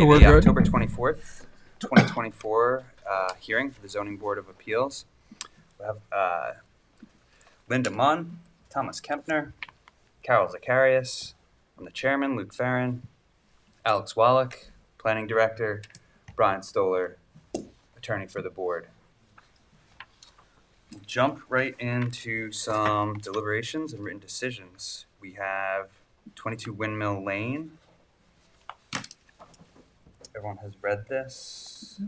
we're the good. October 24th, 2024 hearing for the Zoning Board of Appeals. We have Linda Munn, Thomas Kempner, Carol Zacharias. I'm the chairman, Luke Farron, Alex Wallach, planning director, Brian Stoller, attorney for the board. We'll jump right into some deliberations and written decisions. We have 22 Windmill Lane. Everyone has read this.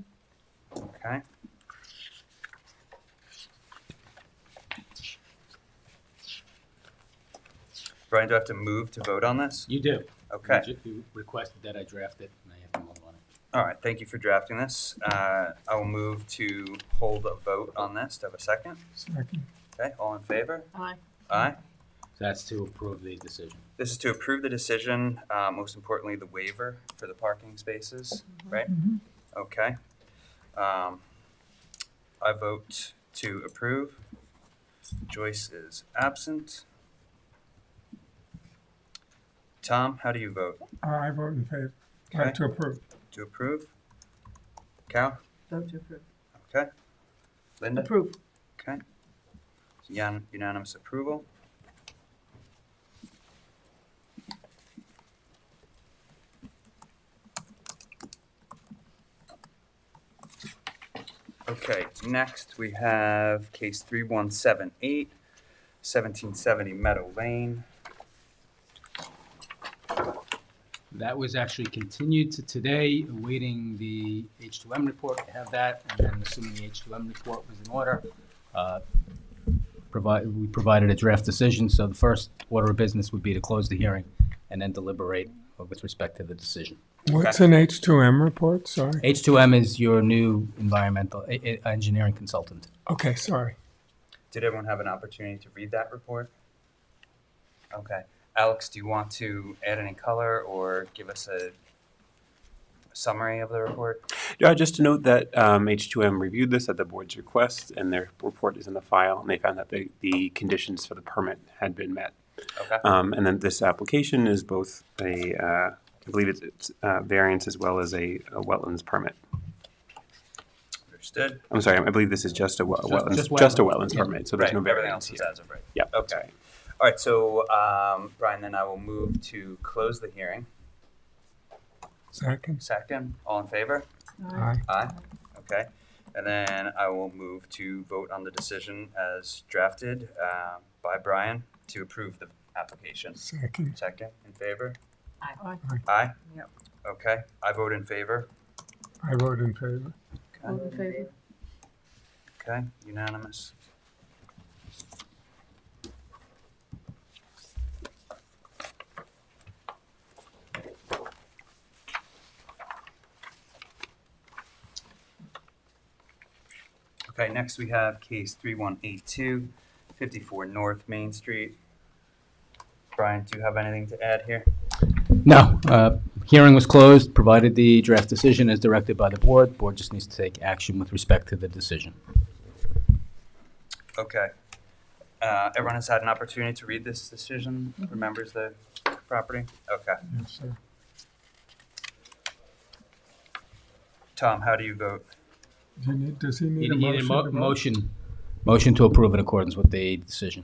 Okay. Brian, do I have to move to vote on this? You do. Okay. You requested that I draft it, and I have to move on it. All right. Thank you for drafting this. I will move to hold a vote on this. Do I have a second? Second. Okay. All in favor? Aye. Aye. So that's to approve the decision. This is to approve the decision, most importantly, the waiver for the parking spaces, right? Mhm. Okay. I vote to approve. Joyce is absent. Tom, how do you vote? I vote in favor. Okay. To approve. To approve? Cal? Vote to approve. Okay. Linda? Approve. Okay. Unanimous approval. Okay, next we have case 3178, 1770 Meadow Lane. That was actually continued to today, awaiting the H2M report. To have that, and then assuming the H2M report was in order, we provided a draft decision. So the first order of business would be to close the hearing and then deliberate with respect to the decision. What's an H2M report? Sorry. H2M is your new environmental engineering consultant. Okay, sorry. Did everyone have an opportunity to read that report? Okay. Alex, do you want to add any color or give us a summary of the report? Yeah, just to note that H2M reviewed this at the board's request, and their report is in the file, and they found that the conditions for the permit had been met. Okay. And then this application is both a, I believe it's variance as well as a wetlands permit. Understood. I'm sorry, I believe this is just a wetlands, just just a wetlands. wetlands Yeah. permit, so there's no Everything variance else is here. as of right. Yeah. Okay. All right, so Brian, then I will move to close the hearing. Second. Second, all in favor? Aye. Aye. Okay. And then I will move to vote on the decision as drafted by Brian to approve the application. Second. Second, in favor? Aye. Aye? Yep. Okay, I vote in favor. I vote in favor. Vote in favor. Okay, unanimous. Okay, next we have case 3182, 54 North Main Street. Brian, do you have anything to add here? No, hearing was closed, provided the draft decision as directed by the board. Board just needs to take action with respect to the decision. Okay. Everyone has had an opportunity to read this decision, remembers the property? Okay. Yes, sir. Tom, how do you vote? Does he need You a need motion to vote? Motion to approve in accordance with the decision.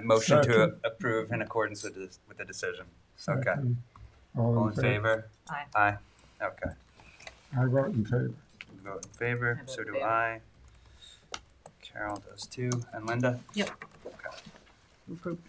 Motion to Second. approve in accordance with the decision. Okay. Second. All in favor? Aye. Aye. Okay. I vote in favor. You vote in favor, I vote so in do favor. I. Carol does too. And Linda? Yep. Okay. Approved.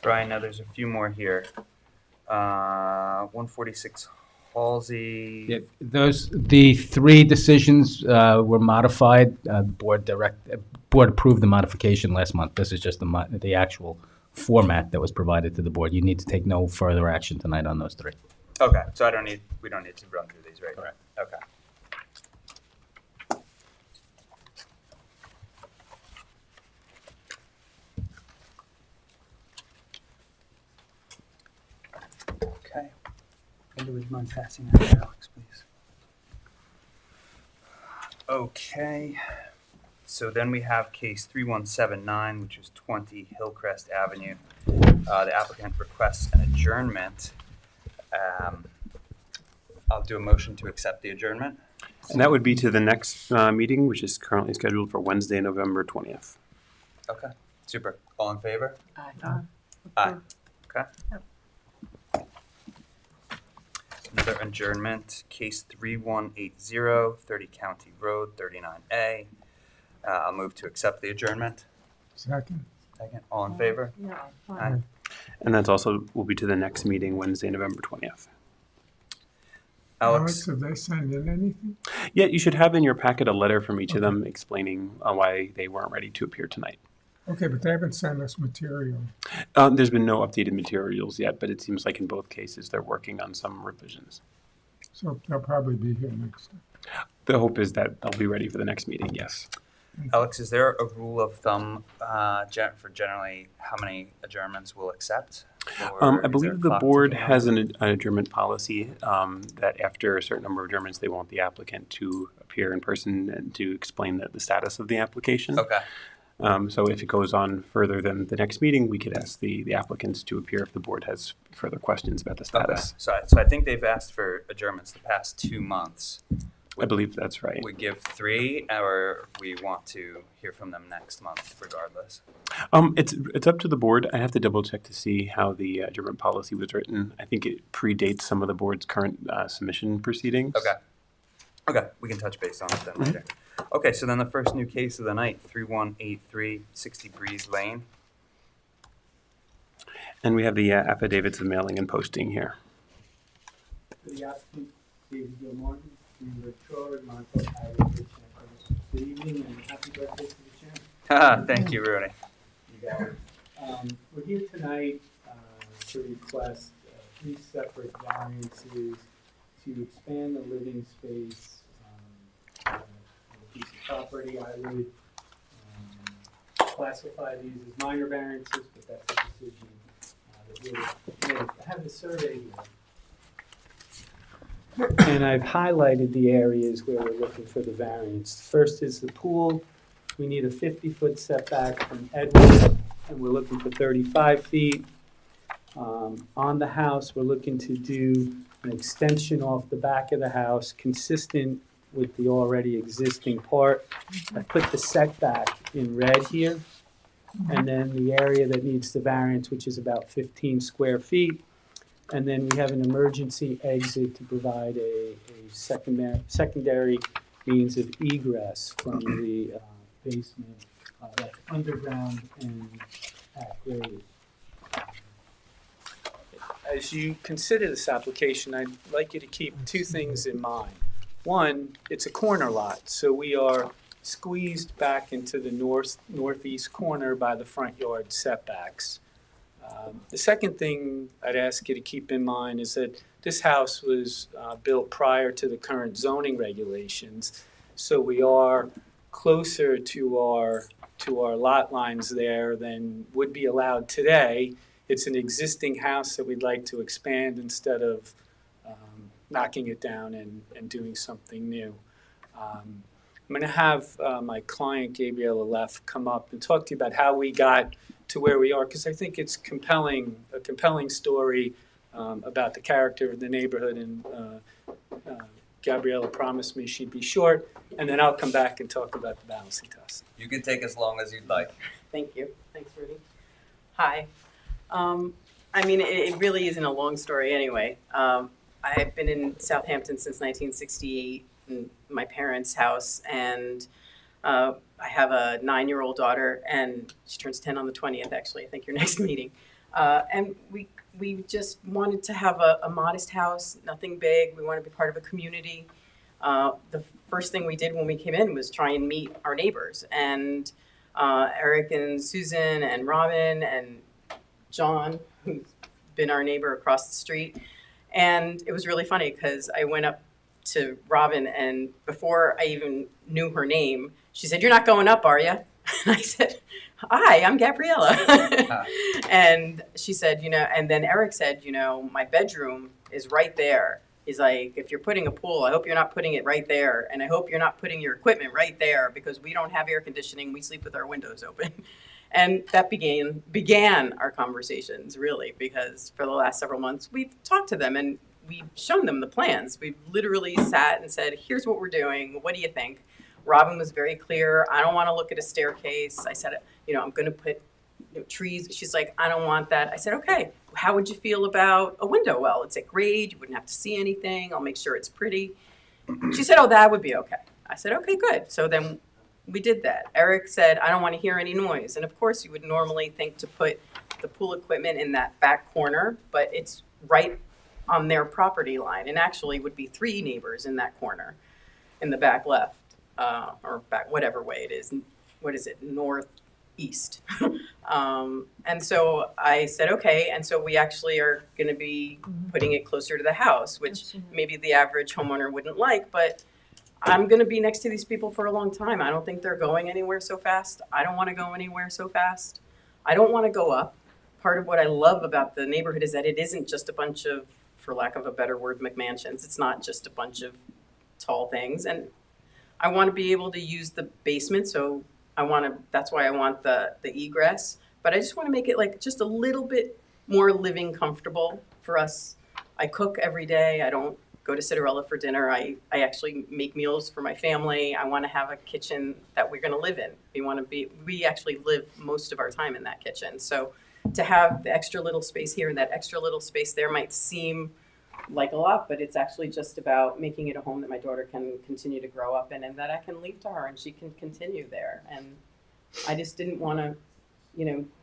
Brian, now there's a few more here. 146 Halsey. Yeah, the three decisions were modified. Board approved the modification last month. This is just the actual format that was provided to the board. You need to take no further action tonight on those three. Okay, so we don't need to run through these, right? Correct. Okay. Okay. Linda, would you mind passing that to Alex, please? Okay. So then we have case 3179, which is 20 Hillcrest Avenue. The applicant requests an adjournment. I'll do a motion to accept the adjournment. And that would be to the next meeting, which is currently scheduled for Wednesday, November 20th. Okay, super. All in favor? Aye. Aye. Okay. Another adjournment, case 3180, 30 County Road, 39A. I'll move to accept the adjournment. Second. Second. All in favor? Yeah. Aye. And that's also will be to the next meeting, Wednesday, November 20th. Alex, have they signed in anything? Yeah, you should have in your packet a letter from each of them explaining why they weren't ready to appear tonight. Okay, but they haven't sent us material. There's been no updated materials yet, but it seems like in both cases they're working on some revisions. So they'll probably be here next time. The hope is that they'll be ready for the next meeting, yes. Alex, is there a rule of thumb for generally how many adjournments we'll accept? Or I is there a believe the clock board ticking has on? an adjournment policy that after a certain number of adjournments, they want the applicant to appear in person and to explain the status of the application. Okay. So if it goes on further than the next meeting, we could ask the applicants to appear if the board has further questions about the status. Okay. So I think they've asked for adjournments the past 2 months. I believe that's right. We give 3, or we want to hear from them next month, regardless. It's up to the board. I have to double check to see how the adjournment policy was written. I think it predates some of the board's current submission proceedings. Okay. Okay, we can touch base on it then later. Okay, so then the first new case of the night, 3183 60 Breeze Lane. And we have the affidavits of mailing and posting here. For the applicant, David Gilmore, we record my good evening and happy birthday to the chairman. Thank you, Rooney. You got it. We're here tonight to request 3 separate variances to expand the living space on a piece of property. I would classify these as minor variances, but that's a decision that we'll make. I have the survey here. And I've highlighted the areas where we're looking for the variance. First is the pool. We need a 50-foot setback from Edward, and we're looking for 35 feet. On the house, we're looking to do an extension off the back of the house consistent with the already existing part. I put the setback in red here, and then the area that needs the variance, which is about 15 square feet. And then we have an emergency exit to provide a secondary means of egress from the basement that's underground and at grade. As you consider this application, I'd like you to keep 2 things in mind. One, it's a corner lot, so we are squeezed back into the northeast corner by the front yard setbacks. The second thing I'd ask you to keep in mind is that this house was built prior to the current zoning regulations, so we are closer to our lot lines there than would be allowed today. It's an existing house that we'd like to expand instead of knocking it down and doing something new. I'm going to have my client, Gabriella Leff, come up and talk to you about how we got to where we are, because I think it's a compelling story about the character of the neighborhood, and Gabriella promised me she'd be short, and then I'll come back and talk about the balancing test. You can take as long as you'd like. Thank you. Thanks, Rudy. Hi. I mean, it really isn't a long story anyway. I've been in Southampton since 1968 in my parents' house, and I have a 9-year-old daughter, and she turns 10 on the 20th, actually, I think your next meeting. And we just wanted to have a modest house, nothing big. We wanted to be part of a community. The first thing we did when we came in was try and meet our neighbors. And Eric and Susan and Robin and John, who's been our neighbor across the street. And it was really funny because I went up to Robin, and before I even knew her name, she said, "You're not going up, are you?" And I said, hi, I'm Gabriella. And she said, and then Eric said, my bedroom is right there. He's like, if you're putting a pool, I hope you're not putting it right there. And I hope you're not putting your equipment right there because we don't have air conditioning. We sleep with our windows open. And that began our conversations, really, because for the last several months, we've talked to them and we've shown them the plans. We've literally sat and said, here's what we're doing. What do you think? Robin was very clear. I don't want to look at a staircase. I said, I'm going to put trees. She's like, I don't want that. I said, okay, how would you feel about a window well? It's at grade. You wouldn't have to see anything. I'll make sure it's pretty. She said, oh, that would be okay. I said, okay, good. So then we did that. Eric said, I don't want to hear any noise. And of course, you would normally think to put the pool equipment in that back corner, but it's right on their property line. And actually would be 3 neighbors in that corner in the back left, or back, whatever way it is. What is it? Northeast. And so I said, okay. And so we actually are going to be putting it closer to the house, which maybe the average homeowner wouldn't like, but I'm going to be next to these people for a long time. I don't think they're going anywhere so fast. I don't want to go anywhere so fast. I don't want to go up. Part of what I love about the neighborhood is that it isn't just a bunch of, for lack of a better word, McMansions. It's not just a bunch of tall things. And I want to be able to use the basement. So that's why I want the egress. But I just want to make it like just a little bit more living comfortable for us. I cook every day. I don't go to Citarella for dinner. I actually make meals for my family. I want to have a kitchen that we're going to live in. We actually live most of our time in that kitchen. So to have the extra little space here and that extra little space there might seem like a lot, but it's actually just about making it a home that my daughter can continue to grow up in and that I can leave to her and she can continue there. And I just didn't want to,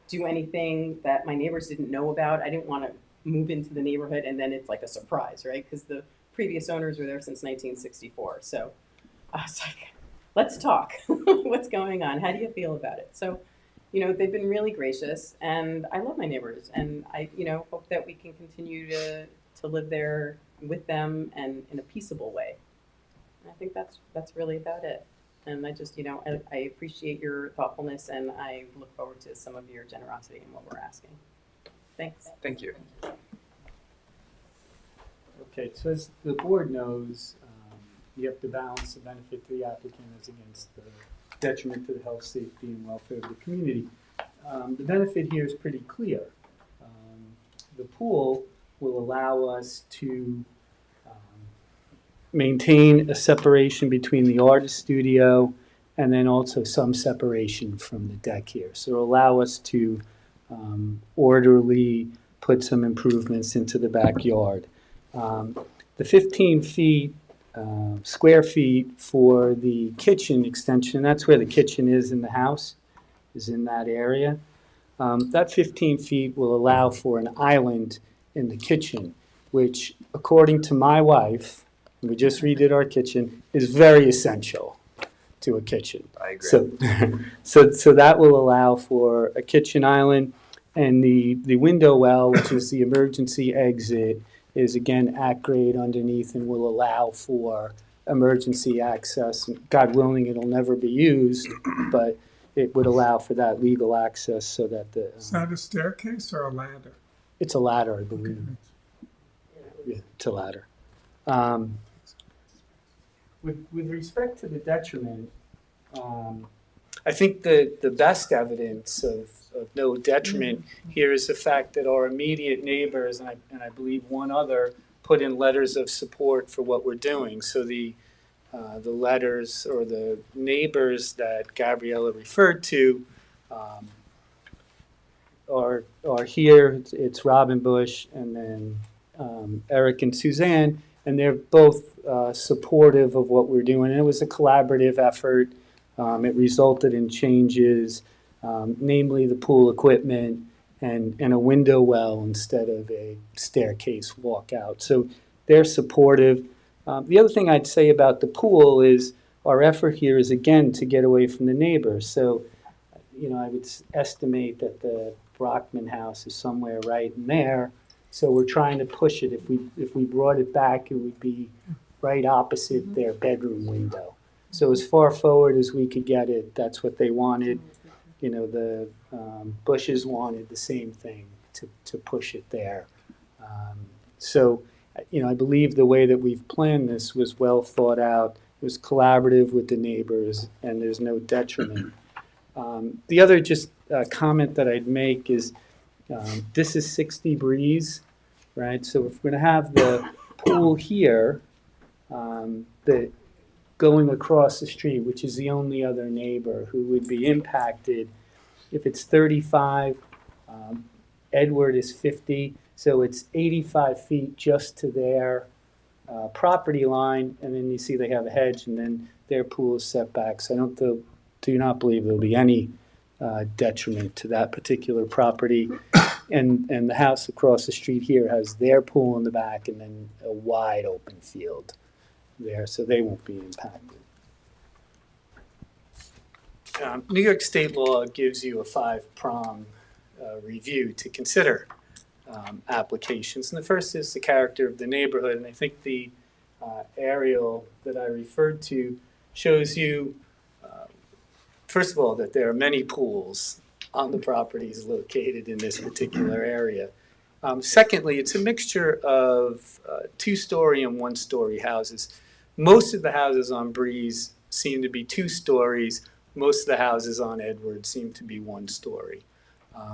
do anything that my neighbors didn't know about. I didn't want to move into the neighborhood and then it's like a surprise, right? Because the previous owners were there since 1964. So I was like, let's talk. What's going on? How do you feel about it? So, they've been really gracious and I love my neighbors and I, hope that we can continue to live there with them and in a peaceable way. And I think that's really about it. And I just, I appreciate your thoughtfulness and I look forward to some of your generosity in what we're asking. Thanks. Thank you. Okay, so as the board knows, you have to balance the benefit to the applicant as against the detriment to the health, safety, and welfare of the community. The benefit here is pretty clear. The pool will allow us to maintain a separation between the artist studio and then also some separation from the deck here. So it'll allow us to orderly put some improvements into the backyard. The 15 feet, square feet for the kitchen extension, that's where the kitchen is in the house, is in that area. That 15 feet will allow for an island in the kitchen, which, according to my wife, we just redid our kitchen, is very essential to a kitchen. I agree. So that will allow for a kitchen island, and the window well, which is the emergency exit, is again at grade underneath and will allow for emergency access. God willing, it'll never be used, but it would allow for that legal access so that the... Is that a staircase or a ladder? It's a ladder, I believe. Yeah, it's a ladder. With respect to the detriment, I think the best evidence of no detriment here is the fact that our immediate neighbors, and I believe one other, put in letters of support for what we're doing. So the letters or the neighbors that Gabriella referred to are here. It's Robin Bush and then Eric and Suzanne, and they're both supportive of what we're doing. And it was a collaborative effort. It resulted in changes, namely the pool equipment and a window well instead of a staircase walkout. So they're supportive. The other thing I'd say about the pool is our effort here is, again, to get away from the neighbors. So, I would estimate that the Brockman house is somewhere right in there. So we're trying to push it. If we brought it back, it would be right opposite their bedroom window. So as far forward as we could get it, that's what they wanted. the Bushes wanted the same thing to push it there. So, I believe the way that we've planned this was well thought out. It was collaborative with the neighbors, and there's no detriment. The other just comment that I'd make is this is 60 Breeze, right? So if we're going to have the pool here, the going across the street, which is the only other neighbor who would be impacted, if it's 35, Edward is 50, so it's 85 feet just to their property line, and then you see they have a hedge, and then their pool is set back. So do not believe there'll be any detriment to that particular property. And the house across the street here has their pool in the back and then a wide open field there, so they won't be impacted. New York state law gives you a 5-prong review to consider applications. And the first is the character of the neighborhood. And I think the aerial that I referred to shows you, first of all, that there are many pools on the properties located in this particular area. Secondly, it's a mixture of 2-story and 1-story houses. Most of the houses on Breeze seem to be 2 stories. Most of the houses on Edward seem to be 1 story.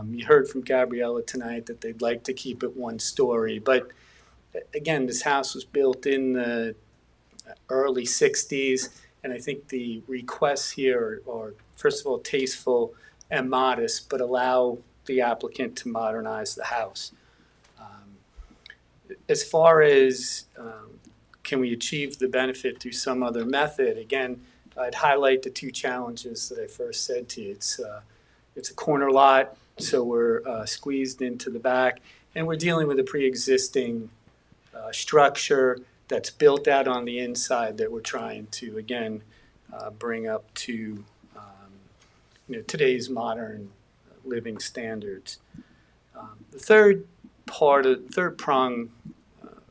You heard from Gabriella tonight that they'd like to keep it 1 story, but again, this house was built in the early 60s, and I think the requests here are first of all, tasteful and modest, but allow the applicant to modernize the house. As far as can we achieve the benefit through some other method, again, I'd highlight the 2 challenges that I first said to you. It's a corner lot, so we're squeezed into the back, and we're dealing with a pre-existing structure that's built out on the inside that we're trying to, again, bring up to today's modern living standards. The third prong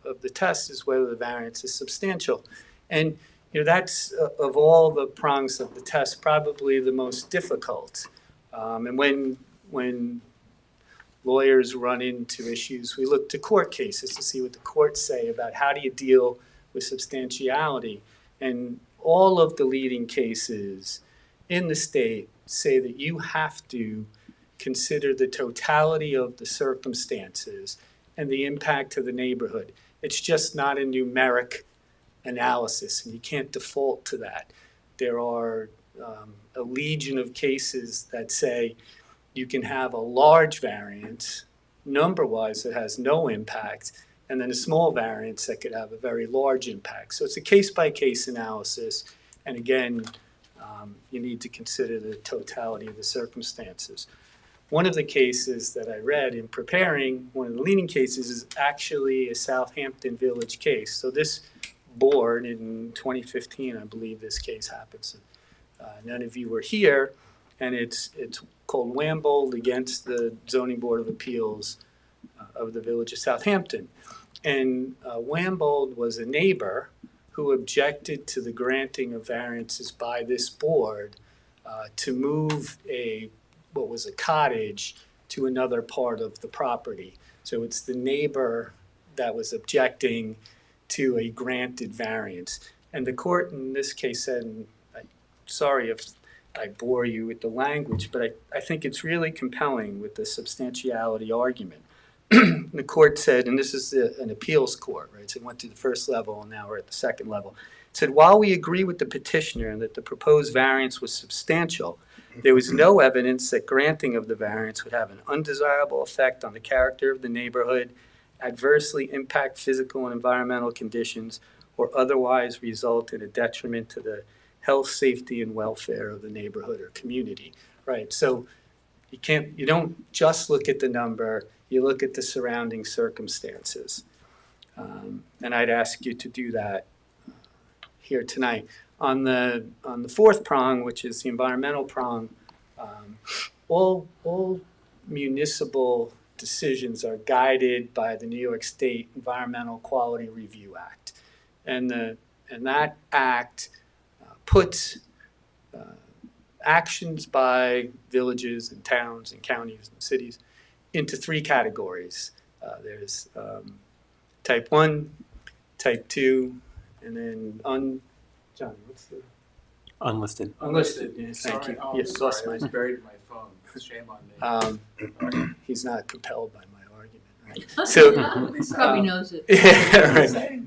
of the test is whether the variance is substantial. And that's, of all the prongs of the test, probably the most difficult. And when lawyers run into issues, we look to court cases to see what the courts say about how do you deal with substantiality. And all of the leading cases in the state say that you have to consider the totality of the circumstances and the impact to the neighborhood. It's just not a numeric analysis, and you can't default to that. There are a legion of cases that say you can have a large variance, number-wise, that has no impact, and then a small variance that could have a very large impact. So it's a case-by-case analysis, and again, you need to consider the totality of the circumstances. One of the cases that I read in preparing, one of the leading cases, is actually a Southampton Village case. So this board in 2015, I believe this case happens. None of you were here, and it's called Wambold against the Zoning Board of Appeals of the Village of Southampton. And Wambold was a neighbor who objected to the granting of variances by this board to move what was a cottage to another part of the property. So it's the neighbor that was objecting to a granted variance. And the court in this case said, and I'm sorry if I bore you with the language, but I think it's really compelling with the substantiality argument. The court said, and this is an appeals court, right? So it went to the first level, and now we're at the second level. It said, while we agree with the petitioner that the proposed variance was substantial, there was no evidence that granting of the variance would have an undesirable effect on the character of the neighborhood, adversely impact physical and environmental conditions, or otherwise result in a detriment to the health, safety, and welfare of the neighborhood or community, right? So you don't just look at the number, you look at the surrounding circumstances. And I'd ask you to do that here tonight. On the fourth prong, which is the environmental prong, all municipal decisions are guided by the New York State Environmental Quality Review Act. And that act puts actions by villages and towns and counties and cities into three categories. There's type 1, type 2, and then Johnny, what's the? Unlisted. Unlisted, yeah, thank you. Yes, lost I was mine. buried in my phone. Shame on me. He's not compelled by my argument, right? So, Probably knows it. yeah, right.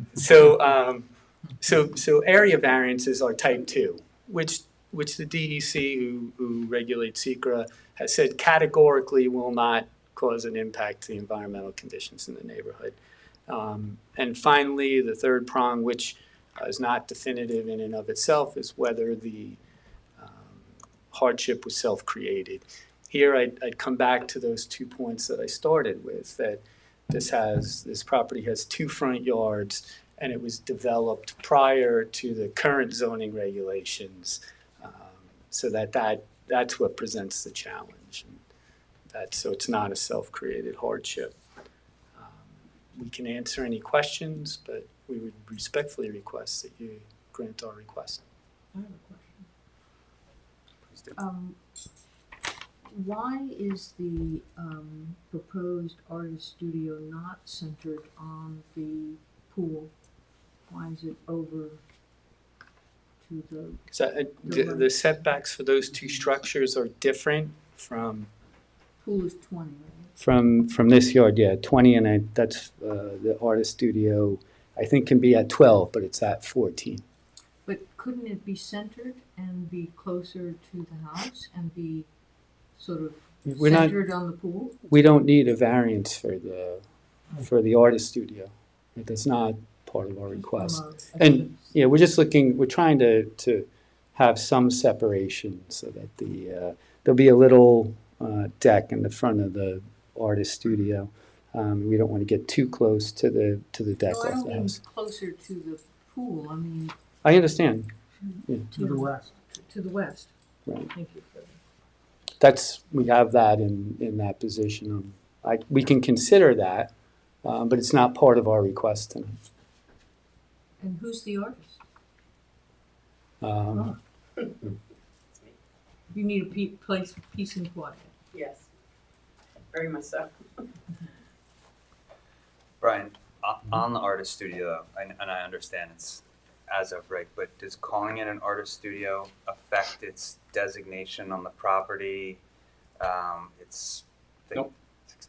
So area variances are type 2, which the DEC, who regulates SECRA, has said categorically will not cause an impact to the environmental conditions in the neighborhood. And finally, the third prong, which is not definitive in and of itself, is whether the hardship was self-created. Here, I'd come back to those 2 points that I started with, that this property has 2 front yards, and it was developed prior to the current zoning regulations, so that's what presents the challenge. So it's not a self-created hardship. We can answer any questions, but we would respectfully request that you grant our request. I have a question. Please do. Why is the proposed artist studio not centered on the pool? Why is it over to the, So the setbacks for those 2 structures are different from pool is 20, right? from this yard, yeah, 20, and that's the artist studio, I think can be at 12, but it's at 14. But couldn't it be centered and be closer to the house and be sort of We're not, centered on the pool? we don't need a variance for the artist studio. That's not part of our request. And, yeah, we're trying to have some separation so that there'll be a little deck in the front of the artist studio. We don't want to get too close to the deck No, I off don't the mean house. closer to the pool, I mean I understand. To the west. to the west. Right. Thank you for that. We have that in that position. We can consider that, but it's not part of our request tonight. And who's the artist? Um, You need a place of peace and quiet. Yes, very much so. Brian, on the artist studio, and I understand it's as of right, but does calling it an artist studio affect its designation on the property? Nope.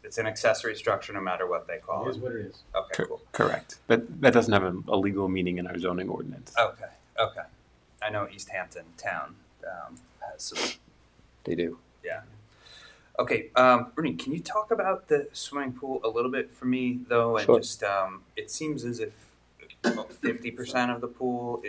It's an accessory structure no matter what they call It it. is what it is. Okay, cool. Correct. That doesn't have a legal meaning in our zoning ordinance. Okay. I know East Hampton Town has some. They do. Yeah. Okay, Rooney, can you talk about the swimming pool a little bit for me, though? And Sure. just, it seems as if about 50% of the pool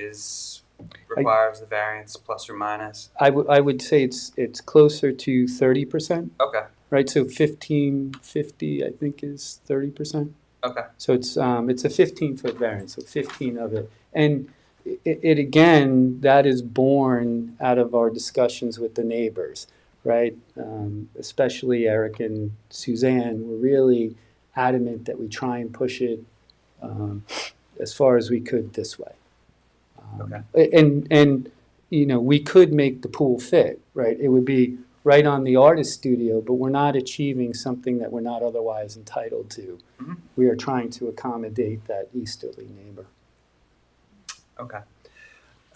requires the variance, plus or minus. I would say it's closer to 30%, Okay, right? So 1550, I think, is 30%. okay, So it's a 15-foot variance, so 15 of it. And it again, that is born out of our discussions with the neighbors, right? Especially Eric and Suzanne were really adamant that we try and push it as far as we could this way. And we could make the pool fit, right? It would be right on the artist studio, but we're not achieving something that we're not otherwise entitled to. Mhm. We are trying to accommodate that easterly neighbor. okay.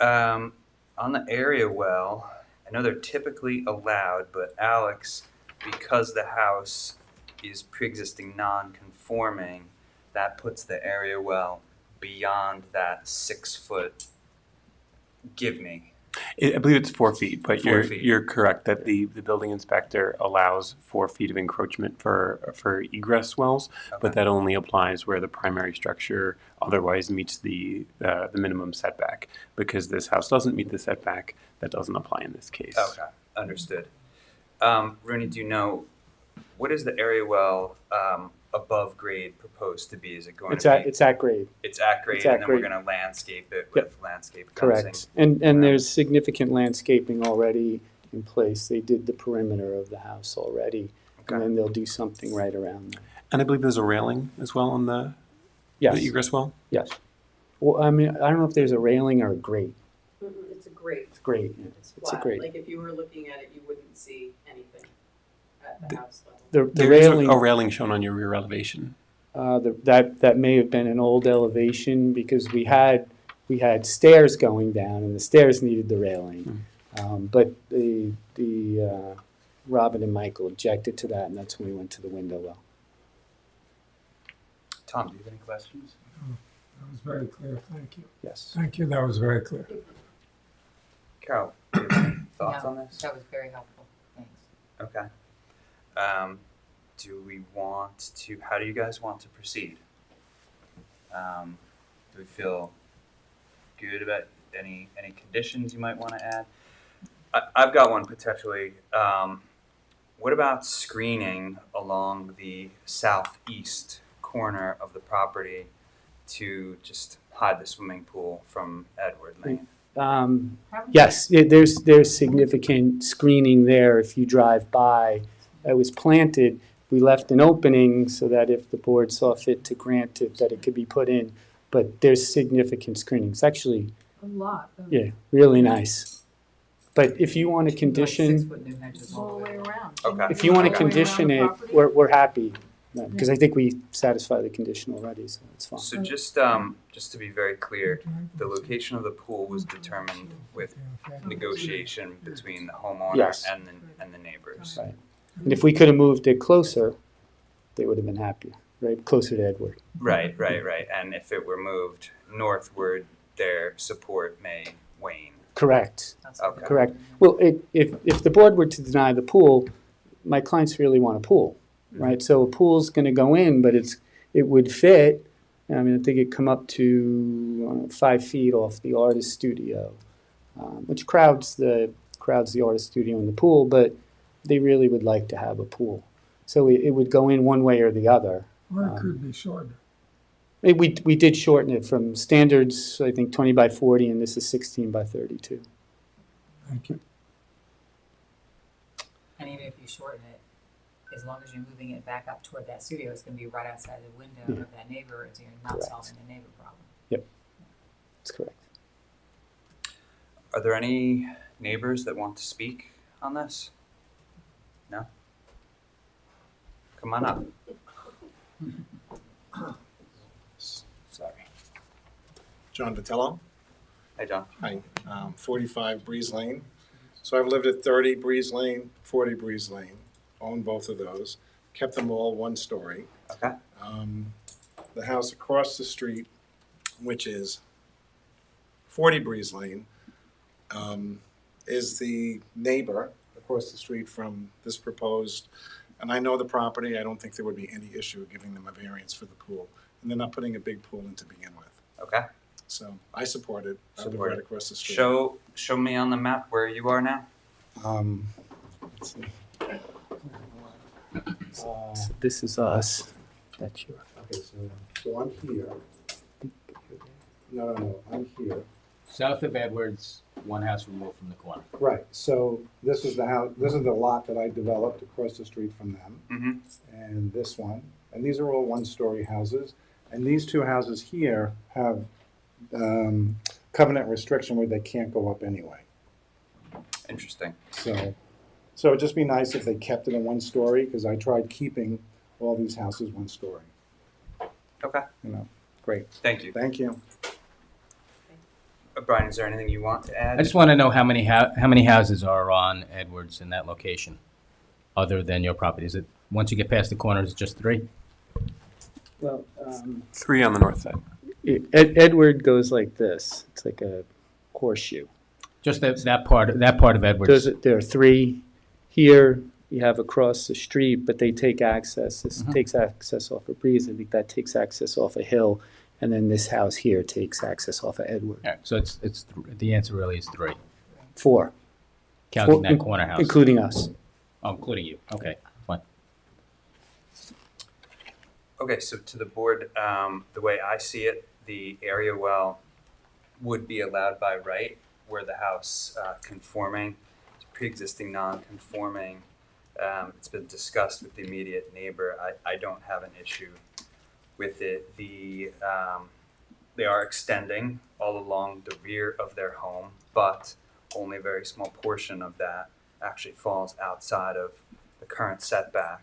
On the area well, I know they're typically allowed, but Alex, because the house is pre-existing non-conforming, that puts the area well beyond that 6-foot give me. I believe it's 4 feet, but 4 feet. you're correct that the building inspector allows 4 feet of encroachment for egress wells, but Okay. that only applies where the primary structure otherwise meets the minimum setback. Because this house doesn't meet the setback, that doesn't apply in this case. Okay, understood. Rooney, do you know, what is the area well above grade proposed to be? Is it going It's to at be? it's at grade, It's at grade, it's at and then we're grade. going to landscape it Yep. with landscape fencing. correct. And there's significant landscaping already in place. They did the perimeter of the house already, Okay. and then they'll do something right around there. And I believe there's a railing as well on the Yes, egress well. yes. Well, I mean, I don't know if there's a railing or a grate. It's a great. It's great. It's It's a flat. great. Like if you were looking at it, you wouldn't see anything at the house level. The There is railing. a railing shown on your rear elevation. That may have been an old elevation because we had stairs going down and the stairs needed the railing. But the Robin and Michael objected to that, and that's when we went to the window well. Tom, do you have any questions? That was very clear, thank you. Yes. Thank you, that was very clear. Carol, do you have any thoughts No, on this? That was very helpful, thanks. Okay. Do we want to, how do you guys want to proceed? Do we feel good about any conditions you might want to add? I've got one potentially. What about screening along the southeast corner of the property to just hide the swimming pool from Edward Lane? Yes, there's significant screening there if you drive by. It was planted. We left an opening so that if the board saw fit to grant it, that it could be put in. But there's significant screening. It's actually, A lot of yeah, really nice. But if you want to Like condition, 6-foot new hedges all the way around. Okay. if you want to Okay. condition it, we're happy. Because I think we satisfy the condition already, so it's fine. So just to be very clear, the location of the pool was determined with negotiation between the homeowner Yes. and the neighbors. Right. And if we could have moved it closer, they would have been happier, right? Closer to Edward. Right. And if it were moved northward, their support may wane. Correct. Okay. Correct. Well, if the board were to deny the pool, my clients really want a pool, right? So a pool's going to go in, but it would fit. I mean, I think it'd come up to 5 feet off the artist studio, which crowds the artist studio and the pool, but they really would like to have a pool. So it would go in one way or the other. Or it could be shorter. We did shorten it from standards, I think 20 by 40, and this is 16 by 32. Thank you. And even if you shorten it, as long as you're moving it back up toward that studio, it's gonna be right outside the window of that neighbor, so you're not Correct. solving the neighbor problem. That's correct. Are there any neighbors that want to speak on this? No? Come on up. Sorry. John Vitello. Hey, John. Hi, 45 Breeze Lane. So I've lived at 30 Breeze Lane, 40 Breeze Lane, owned both of those, kept them all one story. Okay. The house across the street, which is 40 Breeze Lane, is the neighbor across the street from this proposed, and I know the property, I don't think there would be any issue giving them a variance for the pool. And they're not putting a big pool in to begin with. Okay. So I support it. I live Support right it. across the street. Show me on the map where you are now. Let's see. So this is us. That's your. Okay, so I'm here. No, I'm here. South of Edwards, one house removed from the corner. Right, so this is the house, this is the lot that I developed across the street from them. Mm-hmm. And this one, and these are all one-story houses. And these two houses here have covenant restriction where they can't go up anyway. Interesting. So it'd just be nice if they kept it in one story, because I tried keeping all these houses one story. Okay. Great, Thank you. thank you. Brian, is there anything you want to add? I just want to know how many houses are on Edwards in that location, other than your property? Is it, once you get past the corner, is it just 3? Well, 3 on the north side. Edward goes like this. It's like a horseshoe. Just that part of Edwards. There are 3 here. You have across the street, but they take access. This takes access off of Breeze. I think that takes access off a hill, and then this house here takes access off of Edward. All right, so it's the answer really is 3, 4, counting that corner house. including us. Oh, including you. Okay, fine. Okay, so to the board, the way I see it, the area well would be allowed by right where the house conforming, it's pre-existing non-conforming. It's been discussed with the immediate neighbor. I don't have an issue with it. They are extending all along the rear of their home, but only a very small portion of that actually falls outside of the current setback.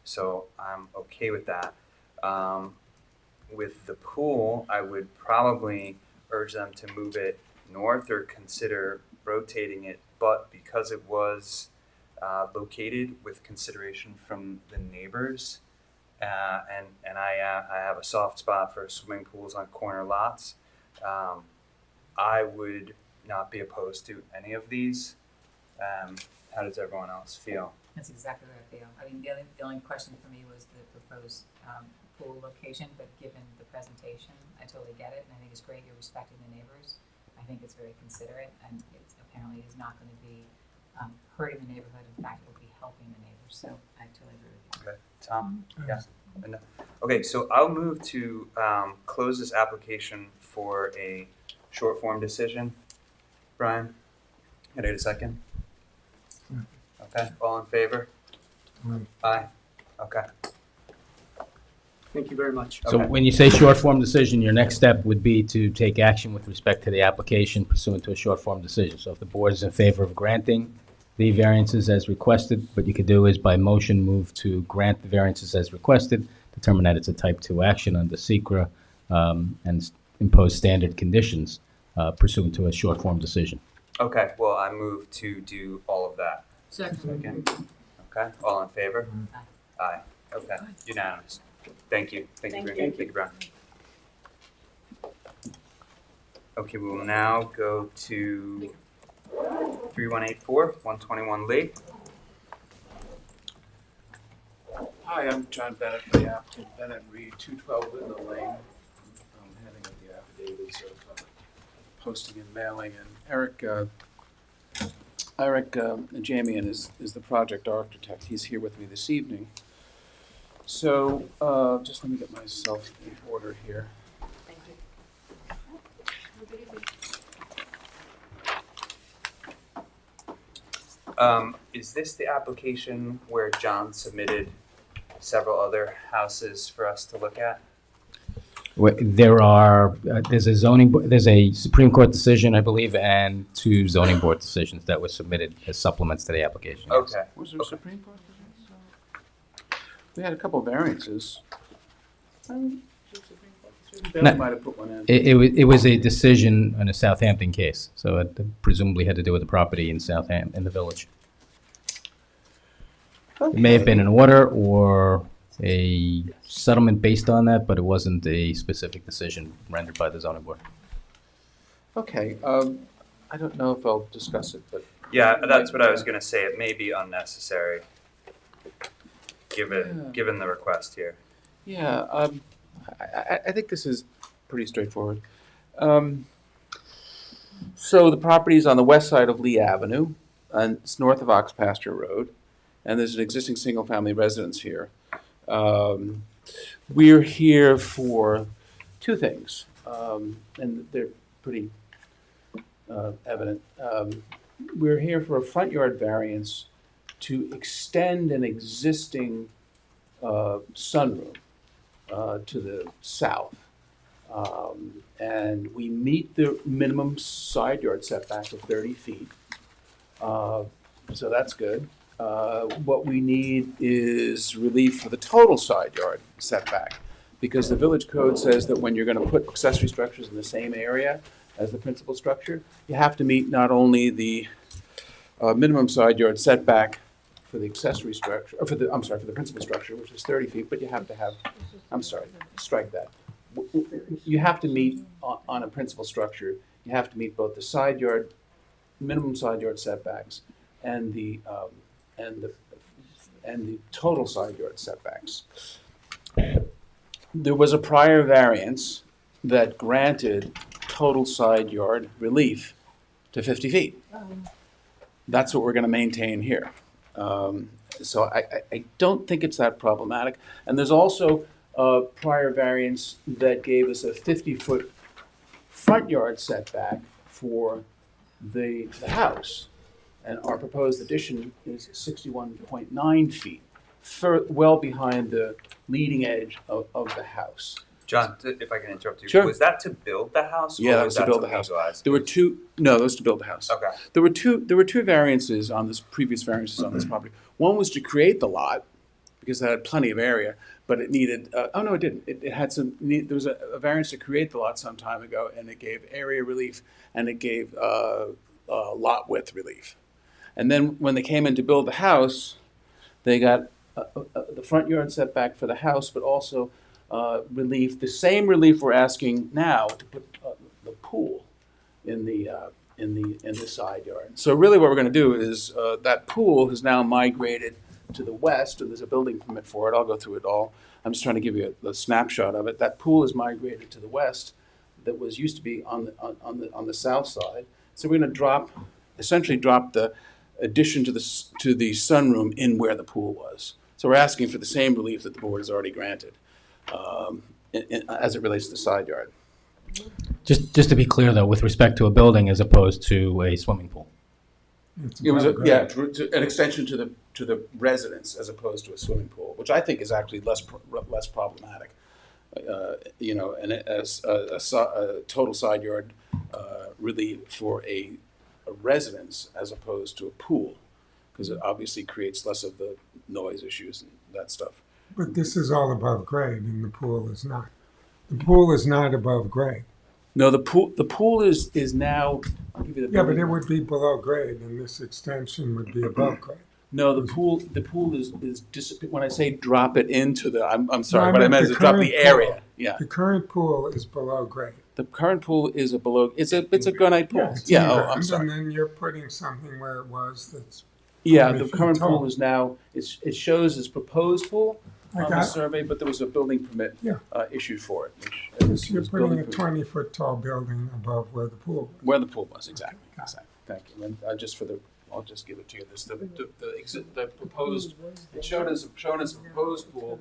So I'm okay with that. With the pool, I would probably urge them to move it north or consider rotating it, but because it was located with consideration from the neighbors, and I have a soft spot for swimming pools on corner lots, I would not be opposed to any of these. How does everyone else feel? That's exactly what I feel. I mean, the only question for me was the proposed pool location, but given the presentation, I totally get it, and I think it's great you're respecting the neighbors. I think it's very considerate, and it apparently is not going to be hurting the neighborhood. In fact, it will be helping the neighbors, so I totally agree with you. Okay, Tom? Yeah. Okay, so I'll move to close this application for a short form decision. Brian, can I get a second? Okay, all in favor? Aye. Okay. Thank you very much. So Okay. when you say short form decision, your next step would be to take action with respect to the application pursuant to a short form decision. So if the board is in favor of granting the variances as requested, what you could do is by motion move to grant the variances as requested, determine that it's a type 2 action under SECRA, and impose standard conditions pursuant to a short form decision. Okay, well, I move to do all of that. Second. Okay, all in favor? Aye. Okay, unanimous. Thank you. Thank you, Brian. Thank you, Brian. Okay, we will now go to 3184, 121 Lee. Hi, I'm John Bennett, for the applicant, Bennett and Reed, 212 Linda Lane. I'm heading up the affidavits of posting and mailing, and Eric Jamian is the project architect. He's here with me this evening. So just let me get myself in order here. Thank you. Is this the application where John submitted several other houses for us to look at? There are, there's a Supreme Court decision, I believe, and 2 zoning board decisions that were submitted as supplements to the application. Yes. Okay. Was there a Supreme Court? We had a couple of variances. Bailey might have put one in. It was a decision on a Southampton case, so it presumably had to do with the property in Southampton, in the village. It may have been an order or a settlement based on that, but it wasn't a specific decision rendered by the zoning board. Okay, I don't know if I'll discuss it, but. Yeah, that's what I was gonna say. It may be unnecessary, given the request here. Yeah, I think this is pretty straightforward. So the property is on the west side of Lee Avenue, and it's north of Ox Pasture Road, and there's an existing single-family residence here. We're here for 2 things, and they're pretty evident. We're here for a front yard variance to extend an existing sunroom to the south. And we meet the minimum side yard setback of 30 feet. So that's good. What we need is relief for the total side yard setback, because the village code says that when you're going to put accessory structures in the same area as the principal structure, you have to meet not only the minimum side yard setback for the accessory structure, or for the principal structure, which is 30 feet, but you have to have, strike that. You have to meet, on a principal structure, you have to meet both the side yard, minimum side yard setbacks, and the total side yard setbacks. There was a prior variance that granted total side yard relief to 50 feet. That's what we're going to maintain here. So I don't think it's that problematic. And there's also a prior variance that gave us a 50-foot front yard setback for the house. And our proposed addition is 61.9 feet, well behind the leading edge of the house. John, if I can interrupt you, Sure. was that to build the house? Yeah, or that was to build the house. legalize? There were two, no, that was to build the house. Okay. There were two variances on this, previous variances on this property. One was to create the lot, because it had plenty of area, but it needed, oh no, it didn't. It had some, there was a variance to create the lot some time ago, and it gave area relief, and it gave lot width relief. And then when they came in to build the house, they got the front yard setback for the house, but also relief, the same relief we're asking now to put the pool in the side yard. So really what we're gonna do is, that pool has now migrated to the west, and there's a building permit for it. I'll go through it all. I'm just trying to give you a snapshot of it. That pool is migrated to the west that was used to be on the south side. So we're gonna essentially drop the addition to the sunroom in where the pool was. So we're asking for the same relief that the board has already granted, as it relates to the side yard. Just to be clear, though, with respect to a building as opposed to a swimming pool. It was, above yeah, grade. an extension to the residence as opposed to a swimming pool, which I think is actually less problematic. You know, and as a total side yard relief for a residence as opposed to a pool, because it obviously creates less of the noise issues and that stuff. But this is all above grade and the pool is not. The pool is not above grade. No, the pool is now, I'll give you the Yeah, but building. it would be below grade and this extension would be above grade. No, the pool is when I say drop it into the, I'm sorry, No, I what I meant meant the is drop current the area. pool. Yeah. The current pool is below grade. The current pool is a granite pool. It's Yeah, in oh, I'm ground, sorry. And then you're putting something where it was that's. Yeah, 100 the feet current tall. pool is now, it shows as proposed pool I on the got- survey, but there was a building permit Yeah. Issued for it. It was You're putting building a permit 20-foot tall building above where the pool was. where the pool was, exactly. Thank you. And just for the, I'll just give it to you. This, the proposed, it showed as a proposed pool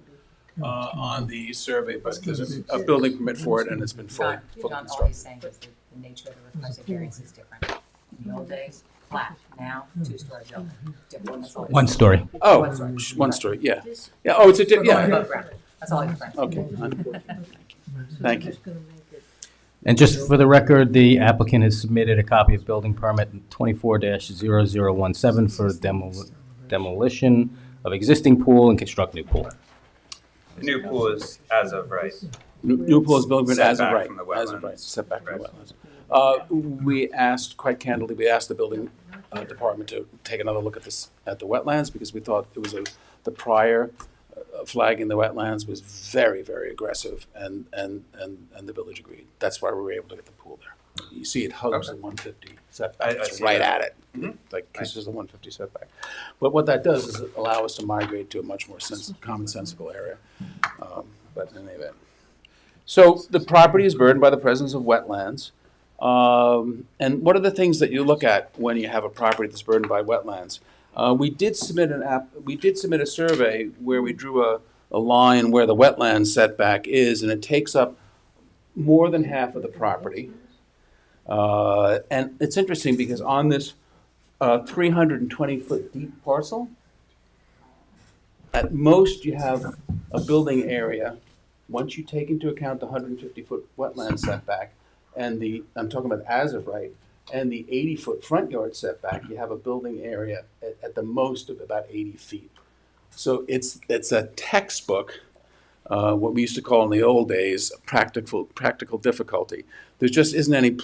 on the survey, but there's a building permit for it and it's been fully John, all constructed. he's saying is that the nature of the requested variance is different. In the old days, flat, now, two-story building, different, that's all. One story. Oh, One story. one story, yeah. This, Yeah, oh, it's a, Going yeah. above ground, that's all he's saying. Okay. so Thank we're you. just gonna make it. And just for the record, the applicant has submitted a copy of building permit 24-0017 for demolition of existing pool and construct new pool. The new pool is as of right. New pool is building permit as of Setback right. from the As of wetlands. right, setback from the Right. wetlands. We asked, quite candidly, we asked the building department to take another look at the wetlands, because we thought it was the prior flagging the wetlands was very, very aggressive, and the village agreed. That's why we were able to get the pool there. You see it hugs the Okay. 150 setback, I it's see right that. at it, Mhm. like kisses the 150 setback. But what that does is allow us to migrate to a much more commonsensical area, but in any event. So the property is burdened by the presence of wetlands. And what are the things that you look at when you have a property that's burdened by wetlands? We did submit a survey where we drew a line where the wetland setback is, and it takes up more than half of the property. And it's interesting because on this 320-foot deep parcel, at most you have a building area, once you take into account the 150-foot wetland setback, and I'm talking about as of right, and the 80-foot front yard setback, you have a building area at the most of about 80 feet. So it's a textbook, what we used to call in the old days, practical difficulty. There just isn't any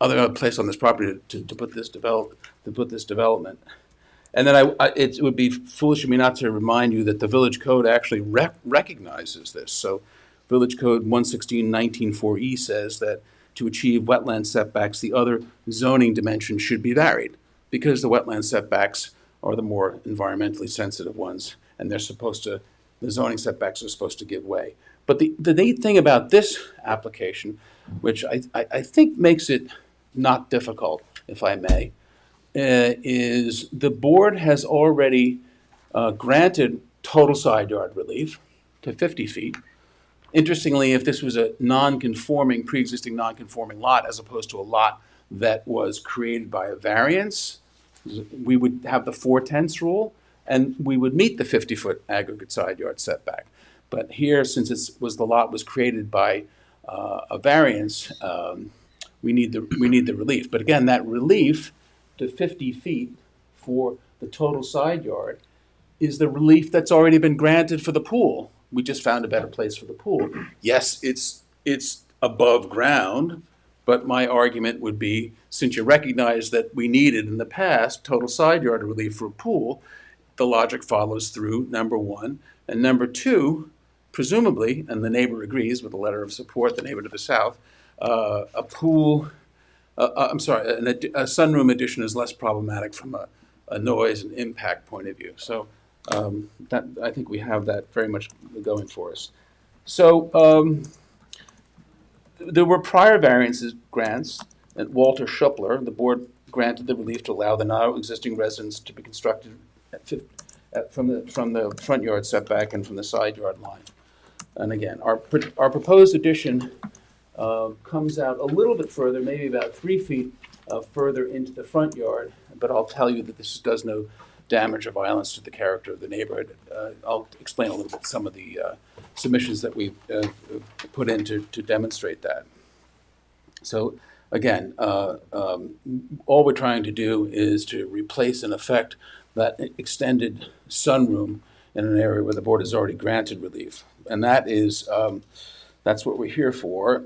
other place on this property to put this development. And then it would be foolish of me not to remind you that the village code actually recognizes this. So Village Code 116-19-4E says that to achieve wetland setbacks, the other zoning dimensions should be varied, because the wetland setbacks are the more environmentally sensitive ones, and the zoning setbacks are supposed to give way. But the neat thing about this application, which I think makes it not difficult, if I may, is the board has already granted total side yard relief to 50 feet. Interestingly, if this was a pre-existing non-conforming lot, as opposed to a lot that was created by a variance, we would have the 4/10 rule, and we would meet the 50-foot aggregate side yard setback. But here, since the lot was created by a variance, we need the relief. But again, that relief to 50 feet for the total side yard is the relief that's already been granted for the pool. We just found a better place for the pool. Yes, it's above ground, but my argument would be, since you recognize that we needed in the past total side yard relief for a pool, the logic follows through, number one. And number two, presumably, and the neighbor agrees with a letter of support, the neighbor to the south, a sunroom addition is less problematic from a noise and impact point of view. So that, I think we have that very much going for us. So there were prior variances grants at Walter Schuppler. The board granted the relief to allow the now existing residence to be constructed from the front yard setback and from the side yard line. And again, our proposed addition comes out a little bit further, maybe about 3 feet further into the front yard, but I'll tell you that this does no damage or violence to the character of the neighborhood. I'll explain a little bit some of the submissions that we've put in to demonstrate that. So again, all we're trying to do is to replace, in effect, that extended sunroom in an area where the board has already granted relief. And that is, that's what we're here for.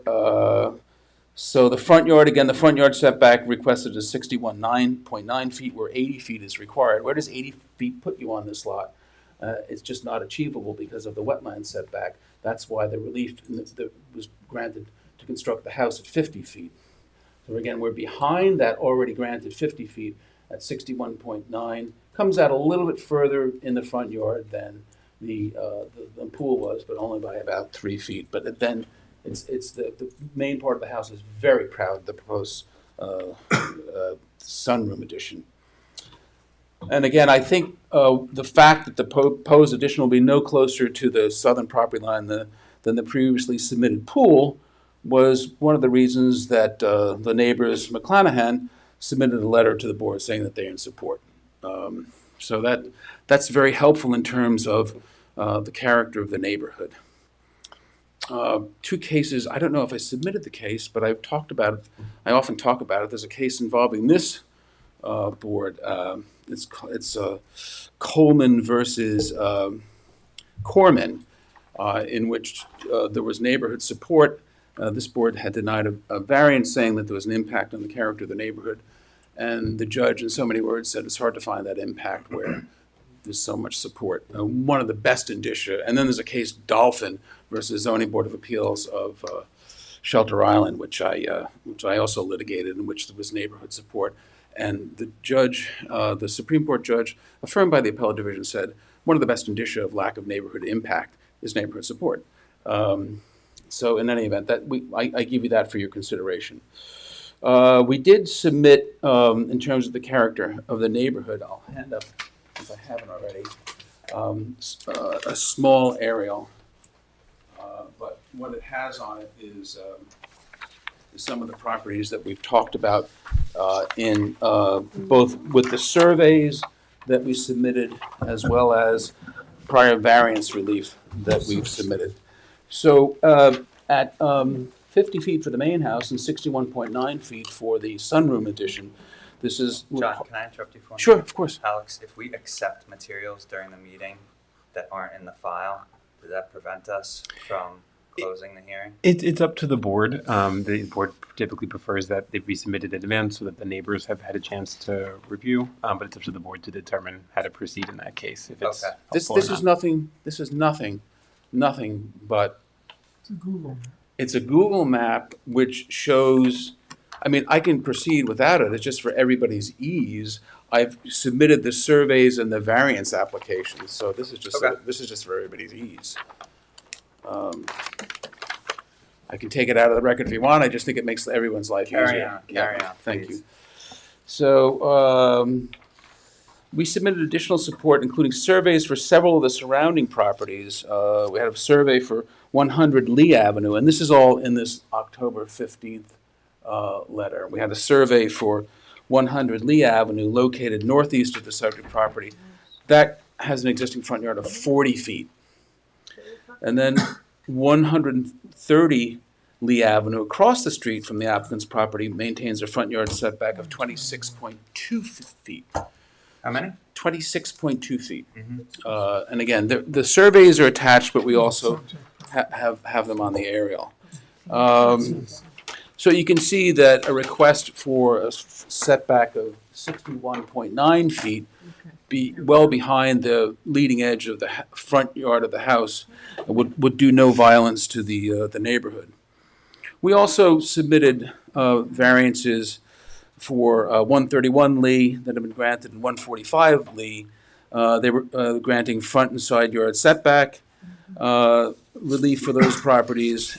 So the front yard, again, the front yard setback requested is 61.9 feet, where 80 feet is required. Where does 80 feet put you on this lot? It's just not achievable because of the wetland setback. That's why the relief that was granted to construct the house at 50 feet. So again, we're behind that already granted 50 feet at 61.9. Comes out a little bit further in the front yard than the pool was, but only by about 3 feet. But then it's the main part of the house is very proud of the proposed sunroom addition. And again, I think the fact that the proposed addition will be no closer to the southern property line than the previously submitted pool was one of the reasons that the neighbors, McClanahan, submitted a letter to the board saying that they're in support. So that's very helpful in terms of the character of the neighborhood. 2 cases, I don't know if I submitted the case, but I've talked about it. I often talk about it. There's a case involving this board. It's Coleman versus Corman, in which there was neighborhood support. This board had denied a variance saying that there was an impact on the character of the neighborhood. And the judge, in so many words, said it's hard to find that impact where there's so much support. One of the best indicia. And then there's a case, Dolphin versus Zoning Board of Appeals of Shelter Island, which I also litigated, in which there was neighborhood support. And the judge, the Supreme Court judge, affirmed by the appellate division, said one of the best indicia of lack of neighborhood impact is neighborhood support. So in any event, I give you that for your consideration. We did submit, in terms of the character of the neighborhood, I'll hand up, if I haven't already, a small aerial. But what it has on it is some of the properties that we've talked about in both with the surveys that we submitted as well as prior variance relief that we've submitted. So at 50 feet for the main house and 61.9 feet for the sunroom addition, this is... John, can I interrupt you for a minute? Sure, of course. Alex, if we accept materials during the meeting that aren't in the file, does that prevent us from closing the hearing? It's up to the board. The board typically prefers that they be submitted in advance so that the neighbors have had a chance to review. But it's up to the board to determine how to proceed in that case. If it's Okay. This is nothing. This is nothing but It's a Google. it's a Google map which shows. I mean, I can proceed without it. It's just for everybody's ease. I've submitted the surveys and the variance applications, so this is just Okay. this is just for everybody's ease. I can take it out of the record if you want. I just think it makes everyone's life easier. Carry on, Thank please. you. So we submitted additional support, including surveys for several of the surrounding properties. We had a survey for 100 Lee Avenue, and this is all in this October 15th letter. We had a survey for 100 Lee Avenue, located northeast of the subject property. That has an existing front yard of 40 feet. And then 130 Lee Avenue, across the street from the applicant's property, maintains a front yard setback of 26.2 feet. How many? 26.2 feet. Mhm. And again, the surveys are attached, but we also have them on the aerial. So you can see that a request for a setback of 61.9 feet, well behind the leading edge of the front yard of the house, would do no violence to the neighborhood. We also submitted variances for 131 Lee that have been granted and 145 Lee. They were granting front and side yard setback relief for those properties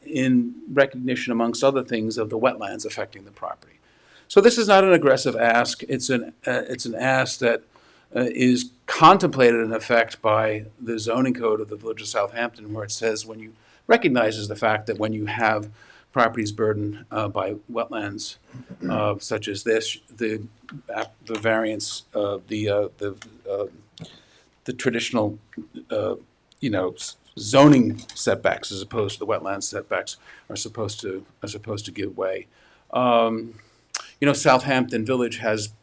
in recognition, amongst other things, of the wetlands affecting the property. So this is not an aggressive ask. It's an ask that is contemplated in effect by the zoning code of the Village of Southampton, where it says recognizes the fact that when you have properties burdened by wetlands such as this, the variance of the traditional zoning setbacks as opposed to the wetland setbacks are supposed to give way. Southampton Village has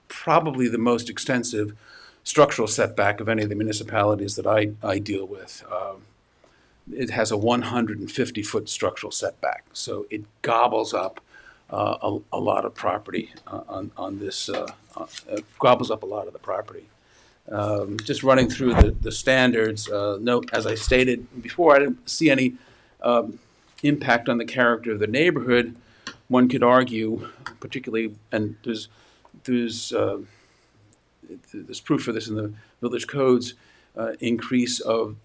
probably the most extensive structural setback of any of the municipalities that I deal with. It has a 150-foot structural setback, so it gobbles up a lot of property on this. Gobbles up a lot of the property. Just running through the standards, note, as I stated before, I didn't see any impact on the character of the neighborhood. One could argue, particularly, and there's proof for this in the village codes, increase of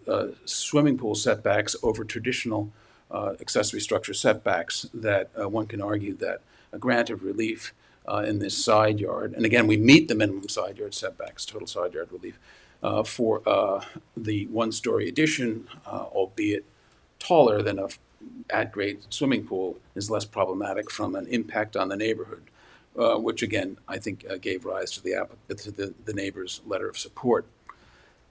swimming pool setbacks over traditional accessory structure setbacks, that one can argue that a grant of relief in this side yard, and again, we meet the minimum side yard setbacks, total side yard relief, for the one-story addition, albeit taller than a at-grade swimming pool, is less problematic from an impact on the neighborhood, which again, I think gave rise to the neighbor's letter of support.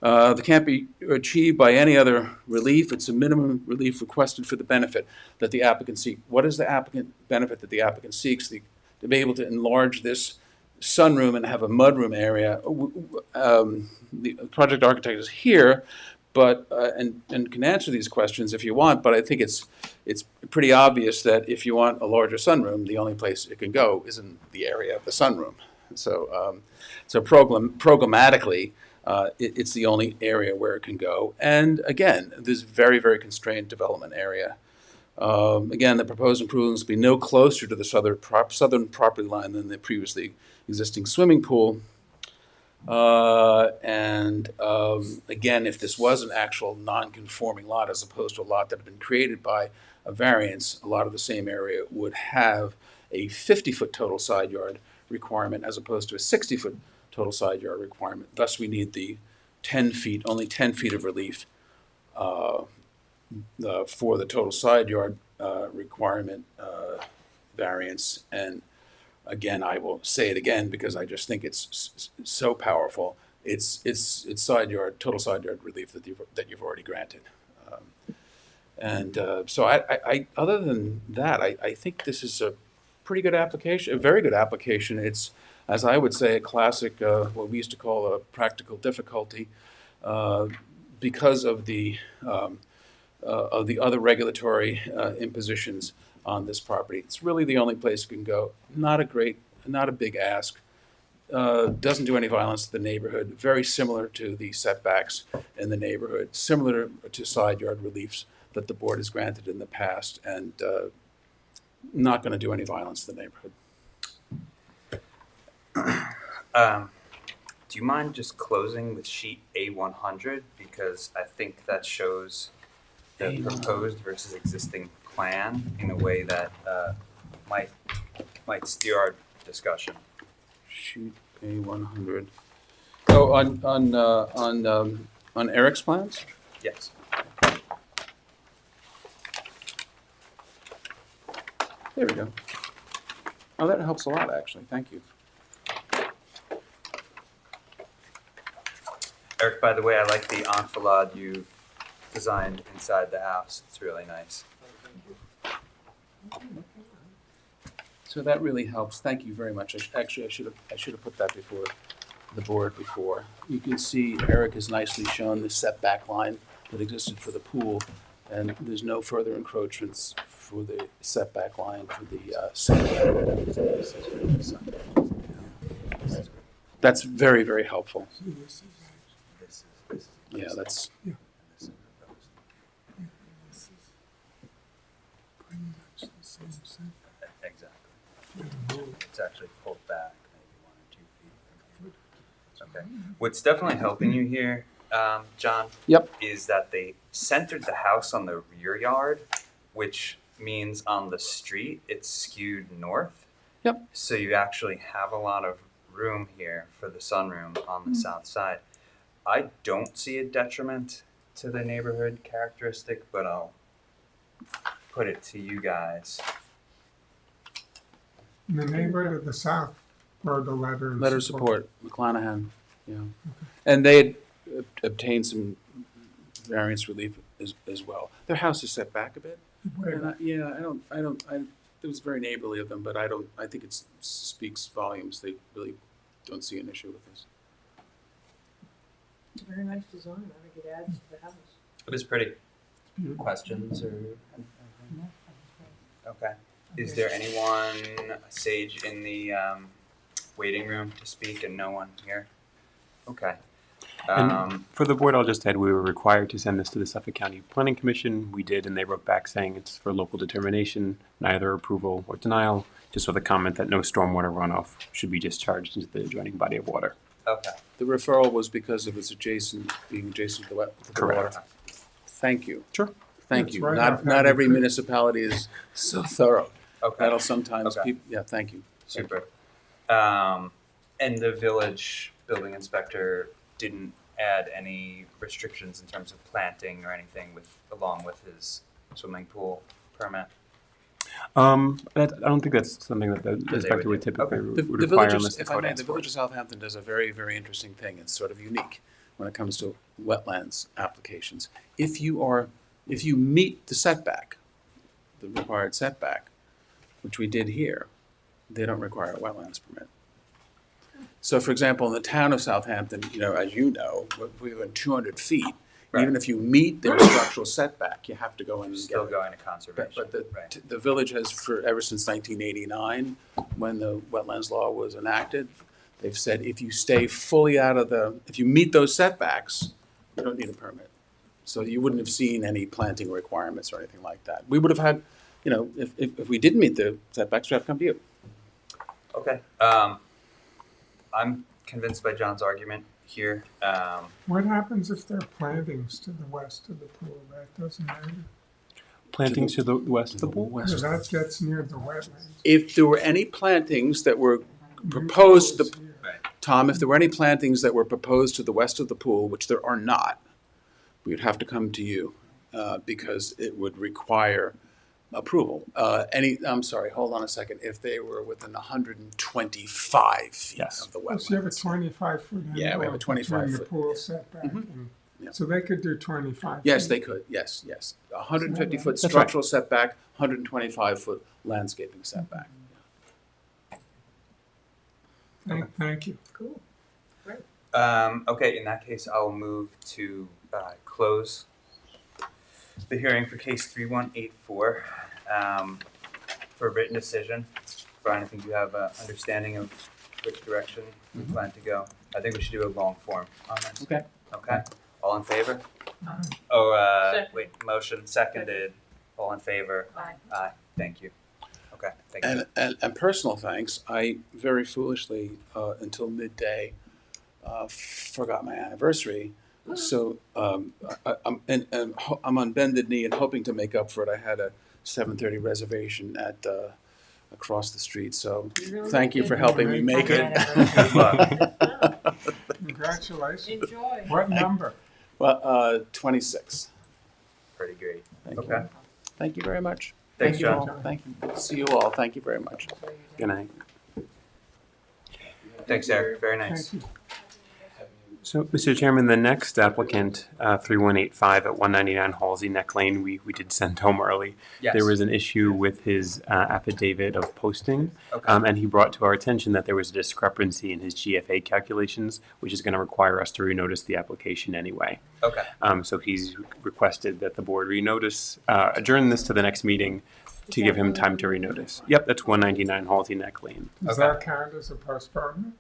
That can't be achieved by any other relief. It's a minimum relief requested for the benefit that the applicant seeks. What is the benefit that the applicant seeks? To be able to enlarge this sunroom and have a mudroom area. The project architect is here, but and can answer these questions if you want. But I think it's pretty obvious that if you want a larger sunroom, the only place it can go is in the area of the sunroom. So programmatically, it's the only area where it can go. And again, this very, very constrained development area. Again, the proposed improvements will be no closer to the southern property line than the previously existing swimming pool. Again, if this was an actual non-conforming lot as opposed to a lot that had been created by a variance, a lot of the same area would have a 50-foot total side yard requirement as opposed to a 60-foot total side yard requirement. Thus, we need the only 10 feet of relief for the total side yard requirement variance. And again, I will say it again because I just think it's so powerful. It's total side yard relief that you've already granted. So I other than that, I think this is a pretty good application, a very good application. It's, as I would say, a classic, what we used to call a practical difficulty, because of the other regulatory impositions on this property. It's really the only place it can go. Not a big ask. Doesn't do any violence to the neighborhood. Very similar to the setbacks in the neighborhood. Similar to side yard reliefs that the board has granted in the past, and not going to do any violence to the neighborhood. Do you mind just closing with sheet A100, because I think that shows the proposed versus existing plan in a way that might steer our discussion. Sheet A100. Oh, on Eric's plans? Yes. There we go. Oh, that helps a lot, actually. Thank you. Eric, by the way, I like the enfilade you designed inside the house. It's really nice. So that really helps. Thank you very much. Actually, I should have put that before the board before. You can see Eric has nicely shown the setback line that existed for the pool, and there's no further encroachments for the setback line for the That's very, very helpful. Yeah, that's. Exactly. It's actually pulled back maybe 1 or 2 feet. Okay. What's definitely helping you here, John, Yep. is that they centered the house on the rear yard, which means on the street it's skewed north. Yep. So you actually have a lot of room here for the sunroom on the south side. I don't see a detriment to the neighborhood characteristic, but I'll put it to you guys. And the neighbor to the south wrote a letter. in Letter of support, McClanahan, yeah. And they had obtained some variance relief as well. Their house is set back a bit. And it was very neighborly of them, but I think it speaks volumes. They really don't see an issue with this. It's a very nice design. I think it adds to the house. It is pretty. Questions or anything? Okay. Is there anyone, sage, in the waiting room to speak and no one here? Okay. And for the board, I'll just add, we were required to send this to the Suffolk County Planning Commission. We did, and they wrote back saying it's for local determination, neither approval or denial, just with a comment that no stormwater runoff should be discharged into the adjoining body of water. Okay. The referral was because it was being adjacent to the Correct. water. Thank you. Sure. Thank It's you. right Not off not Happy every Creek. municipality is so thorough. Okay. That'll sometimes Okay. thank you. Super. And the village building inspector didn't add any restrictions in terms of planting or anything along with his swimming pool permit? I don't think that's something that the inspector would do. typically Okay. The would require village, unless the if I code may, asks the for village it. of Southampton does a very, very interesting thing. It's sort of unique when it comes to wetlands applications. If you meet the setback, the required setback, which we did here, they don't require a wetlands permit. So for example, in the town of Southampton, as you know, we're within 200 feet. Even Right. if you meet their structural setback, you have to go in and Still get it. going to conservation. But Right. the village has, ever since 1989, when the wetlands law was enacted, they've said if you stay fully if you meet those setbacks, you don't need a permit. So you wouldn't have seen any planting requirements or anything like that. We would have had, if we didn't meet the setbacks, we'd have to come to you. Okay. I'm convinced by John's argument here. What happens if there are plantings to the west of the pool? That doesn't matter. Plantings to the west of the pool? Because that gets near the wetlands. If there were any plantings that were proposed, New pools here. Tom, if there were any plantings that were proposed to the west of the pool, which there are not, we would have to come to you because it would require approval. I'm sorry, hold on a second. If they were within 125 feet Yes. of the Oh, so you have a wetlands. 25-foot Yeah, we have a envelope 25 between the foot. pool setback. Mhm. and- Yeah. So they could do 25 Yes, feet. they could, yes. 150-foot That's right. structural setback, 125-foot landscaping setback. Thank you. Cool. Okay, in that case, I'll move to close the hearing for case 3184 for a written decision. Brian, I think you have an understanding of which direction we plan to go. I think we should do a long form on this. Okay. Okay, all in favor? Wait, motion seconded. All in favor? Aye. Aye, thank you. Okay, thank you. And personal thanks, I very foolishly, until midday, forgot my anniversary. So I'm on bended knee and hoping to make up for it. I had a 7:30 reservation at across the street. So thank you for helping me make it. Good luck. Congratulations. Enjoy. What number? Well, 26. Pretty great. Thank Okay, you. Thank you very much. thanks, Thank you John. all. Thank you. See you all. Thank you very much. Good night. Thanks, Eric. Very nice. Thank you. So, Mr. Chairman, the next applicant, 3185 at 199 Halsey Neck Lane, we did send home early. Yes. There was an issue with his affidavit of posting, Okay. and he brought to our attention that there was a discrepancy in his GFA calculations, which is going to require us to renotice the application anyway. Okay. So he's requested that the board adjourn this to the next meeting to give him time to renotice. Yep, that's 199 Halsey Neck Lane. Does that count as a postponement?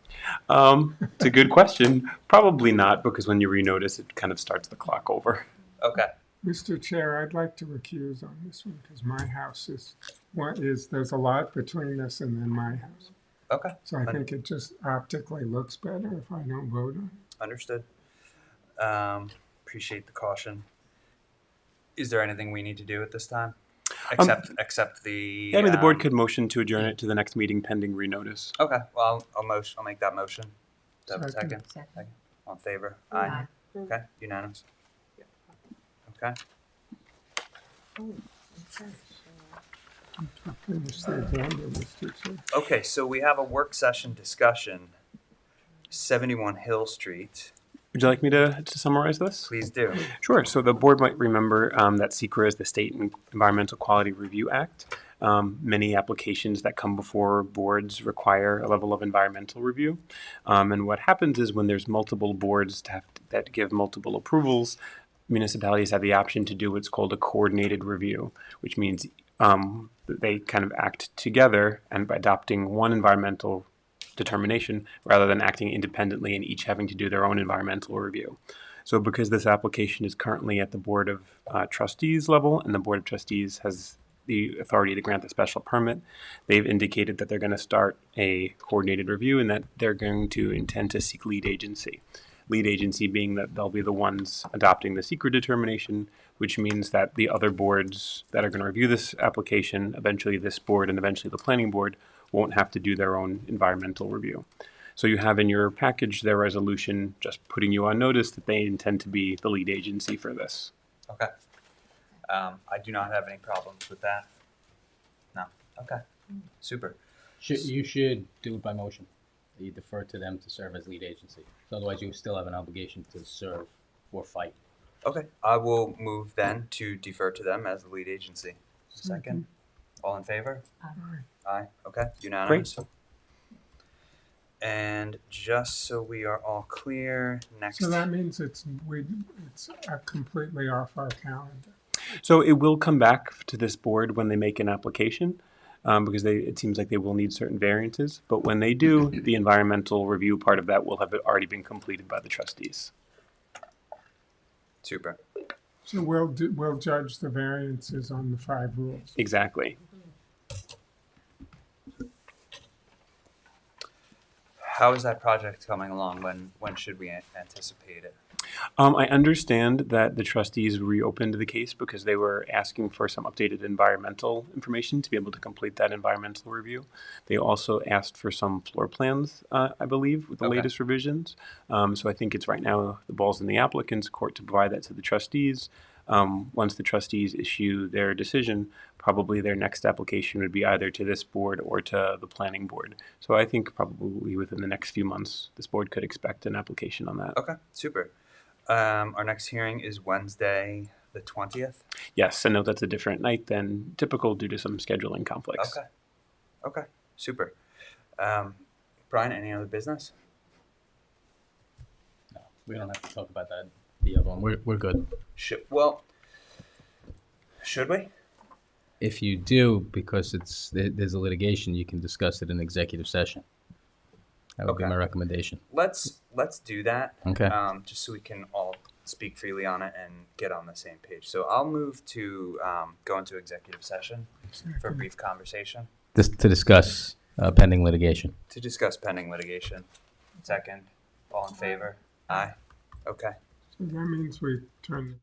It's a good question. Probably not, because when you renotice, it kind of starts the clock over. Okay. Mr. Chair, I'd like to recuse on this one because my house there's a lot between this and then my house. Okay. So I think it just optically looks better if I don't vote on it. Understood. Appreciate the caution. Is there anything we need to do at this time? Except the. Yeah, I mean, the board could motion to adjourn it to the next meeting pending renotice. Okay. Well, I'll make that motion. Do I have a Second. second? All in favor? Aye. Okay. Unanimous. Okay. Finish the agenda, Mr. Chair. Okay. So we have a work session discussion. 71 Hill Street. Would you like me to summarize this? Please do. Sure. So the board might remember that SECRA is the State Environmental Quality Review Act. Many applications that come before boards require a level of environmental review. And what happens is when there's multiple boards that give multiple approvals, municipalities have the option to do what's called a coordinated review, which means they kind of act together and by adopting one environmental determination rather than acting independently and each having to do their own environmental review. So because this application is currently at the Board of Trustees level and the Board of Trustees has the authority to grant the special permit, they've indicated that they're going to start a coordinated review and that they're going to intend to seek lead agency. Lead agency being that they'll be the ones adopting the SECRA determination, which means that the other boards that are going to review this application, eventually this board and eventually the planning board, won't have to do their own environmental review. So you have in your package their resolution just putting you on notice that they intend to be the lead agency for this. Okay. I do not have any problems with that. No. Okay. Super. You should do it by motion. You defer to them to serve as lead agency. So otherwise, you still have an obligation to serve or fight. Okay. I will move then to defer to them as the lead agency. Second. All in favor? Aye. Okay. Unanimous. Great. And just so we are all clear, next. So that means it's completely off our calendar. So it will come back to this board when they make an application, because it seems like they will need certain variances. But when they do, the environmental review part of that will have already been completed by the trustees. Super. So we'll judge the variances on the 5 rules. Exactly. How is that project coming along? When should we anticipate it? I understand that the trustees reopened the case because they were asking for some updated environmental information to be able to complete that environmental review. They also asked for some floor plans, I believe, with the latest revisions. So I think it's right now the ball's in the applicant's court to provide that to the trustees. Once the trustees issue their decision, probably their next application would be either to this board or to the planning board. So I think probably within the next few months, this board could expect an application on that. Okay, super. Our next hearing is Wednesday, the 20th. Yes, I know that's a different night than typical due to some scheduling conflicts. Okay, super. Brian, any other business? No, we don't have to talk about that. The other one, we're good. Should we? If you do, because there's a litigation, you can discuss it in executive session. That would be my recommendation. Let's do that. Okay. Just so we can all speak freely on it and get on the same page. So I'll move to go into executive session for a brief conversation. To discuss pending litigation. To discuss pending litigation. Second. All in favor? Aye. Okay. So that means we turn.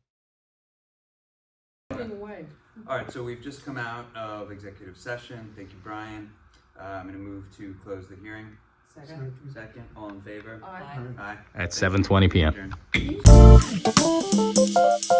All right, so we've just come out of executive session. Thank you, Brian. I'm going to move to close the hearing. Second. All in favor? Aye. Aye. At 7:20 p.m. Adjourned.